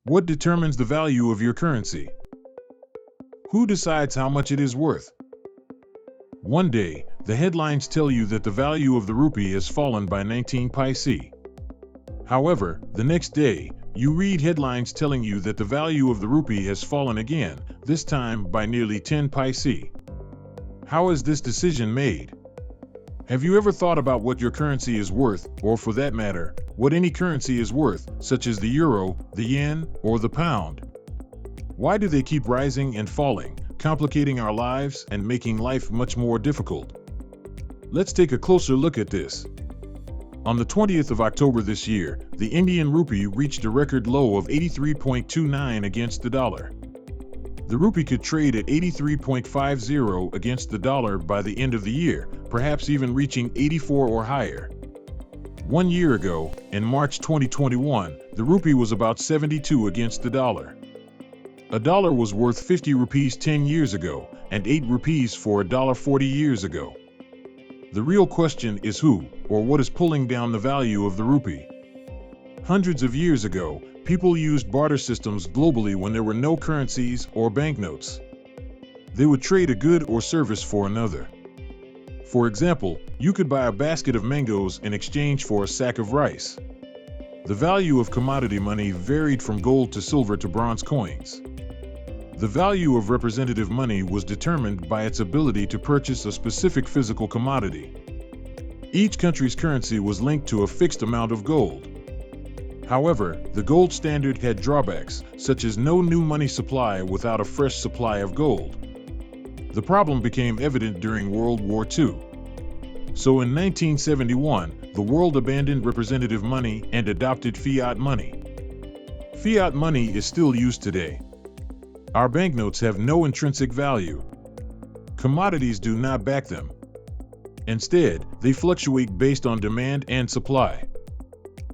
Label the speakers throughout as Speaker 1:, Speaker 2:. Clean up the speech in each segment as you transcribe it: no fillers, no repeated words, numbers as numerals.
Speaker 1: What determines the value of your currency? Who decides how much it is worth? One day, the headlines tell you that the value of the rupee has fallen by 19 paise. However, the next day, you read headlines telling you that the value of the rupee has fallen again, this time by nearly 10 paise. How is this decision made? Have you ever thought about what your currency is worth, or for that matter, what any currency is worth, such as the euro, the yen, or the pound? Why do they keep rising and falling, complicating our lives and making life much more difficult? Let's take a closer look at this. On the 20th of October this year, the Indian rupee reached a record low of 83.29 against the dollar. The rupee could trade at 83.50 against the dollar by the end of the year, perhaps even reaching 84 or higher. 1 year ago, in March 2021, the rupee was about 72 against the dollar. A dollar was worth 50 rupees 10 years ago, and 8 rupees for $1 40 years ago. The real question is who, or what is pulling down the value of the rupee? Hundreds of years ago, people used barter systems globally when there were no currencies or banknotes. They would trade a good or service for another. For example, you could buy a basket of mangoes in exchange for a sack of rice. The value of commodity money varied from gold to silver to bronze coins. The value of representative money was determined by its ability to purchase a specific physical commodity. Each country's currency was linked to a fixed amount of gold. However, the gold standard had drawbacks, such as no new money supply without a fresh supply of gold. The problem became evident during World War II. So in 1971, the world abandoned representative money and adopted fiat money. Fiat money is still used today. Our banknotes have no intrinsic value. Commodities do not back them. Instead, they fluctuate based on demand and supply.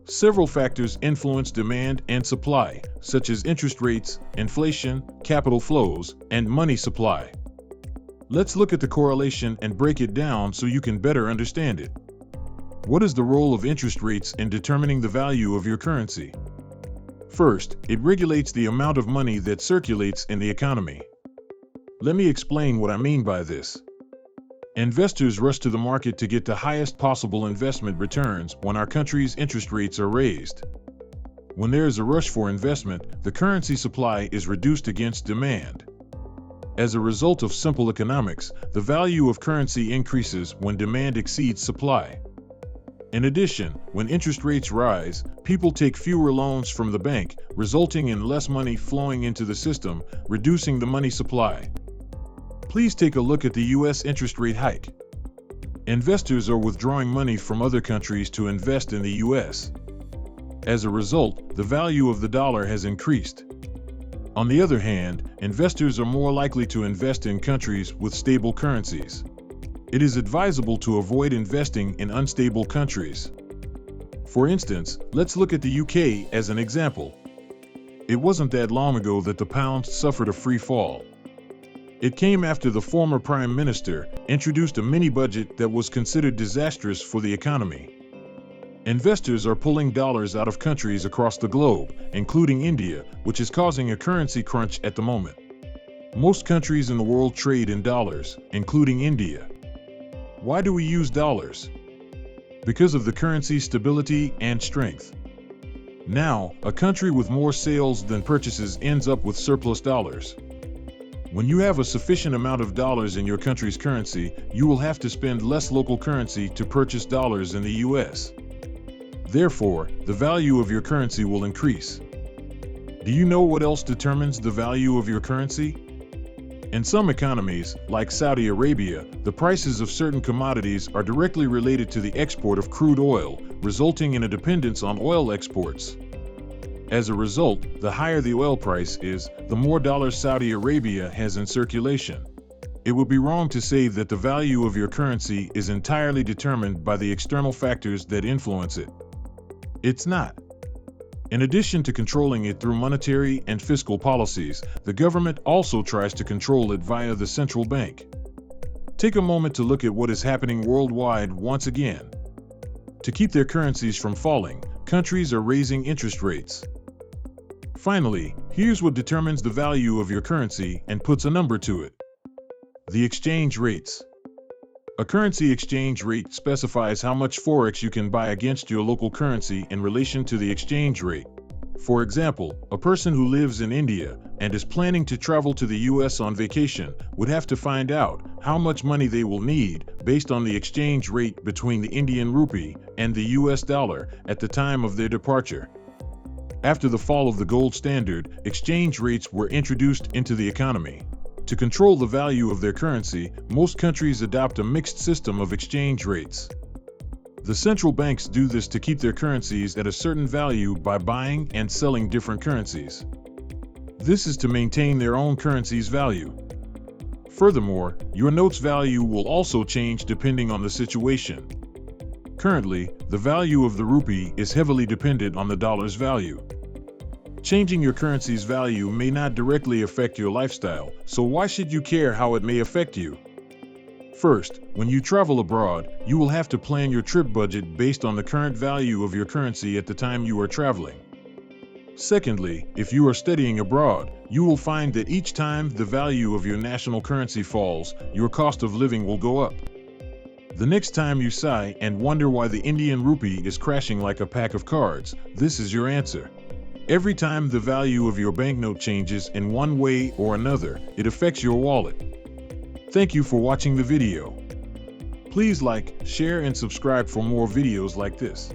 Speaker 1: Several factors influence demand and supply, such as interest rates, inflation, capital flows, and money supply. Let's look at the correlation and break it down so you can better understand it. What is the role of interest rates in determining the value of your currency? First, it regulates the amount of money that circulates in the economy. Let me explain what I mean by this. Investors rush to the market to get the highest possible investment returns when our country's interest rates are raised. When there is a rush for investment, the currency supply is reduced against demand. As a result of simple economics, the value of currency increases when demand exceeds supply. In addition, when interest rates rise, people take fewer loans from the bank, resulting in less money flowing into the system, reducing the money supply. Please take a look at the U.S. interest rate hike. Investors are withdrawing money from other countries to invest in the U.S. As a result, the value of the dollar has increased. On the other hand, investors are more likely to invest in countries with stable currencies. It is advisable to avoid investing in unstable countries. For instance, let's look at the UK as an example. It wasn't that long ago that the pound suffered a free fall. It came after the former Prime Minister introduced a mini-budget that was considered disastrous for the economy. Investors are pulling dollars out of countries across the globe, including India, which is causing a currency crunch at the moment. Most countries in the world trade in dollars, including India. Why do we use dollars? Because of the currency's stability and strength. Now, a country with more sales than purchases ends up with surplus dollars. When you have a sufficient amount of dollars in your country's currency, you will have to spend less local currency to purchase dollars in the US. Therefore, the value of your currency will increase. Do you know what else determines the value of your currency? In some economies, like Saudi Arabia, the prices of certain commodities are directly related to the export of crude oil, resulting in a dependence on oil exports. As a result, the higher the oil price is, the more dollars Saudi Arabia has in circulation. It would be wrong to say that the value of your currency is entirely determined by the external factors that influence it. It's not. In addition to controlling it through monetary and fiscal policies, the government also tries to control it via the central bank. Take a moment to look at what is happening worldwide once again. To keep their currencies from falling, countries are raising interest rates. Finally, here's what determines the value of your currency and puts a number to it. The exchange rates. A currency exchange rate specifies how much forex you can buy against your local currency in relation to the exchange rate. For example, a person who lives in India and is planning to travel to the US on vacation would have to find out how much money they will need based on the exchange rate between the Indian rupee and the US dollar at the time of their departure. After the fall of the gold standard, exchange rates were introduced into the economy. To control the value of their currency, most countries adopt a mixed system of exchange rates. The central banks do this to keep their currencies at a certain value by buying and selling different currencies. This is to maintain their own currency's value. Furthermore, your note's value will also change depending on the situation. Currently, the value of the rupee is heavily dependent on the dollar's value. Changing your currency's value may not directly affect your lifestyle, so why should you care how it may affect you? First, when you travel abroad, you will have to plan your trip budget based on the current value of your currency at the time you are traveling. Secondly, if you are studying abroad, you will find that each time the value of your national currency falls, your cost of living will go up. The next time you sigh and wonder why the Indian rupee is crashing like a pack of cards, this is your answer. Every time the value of your banknote changes in one way or another, it affects your wallet. Thank you for watching the video. Please like, share, and subscribe for more videos like this.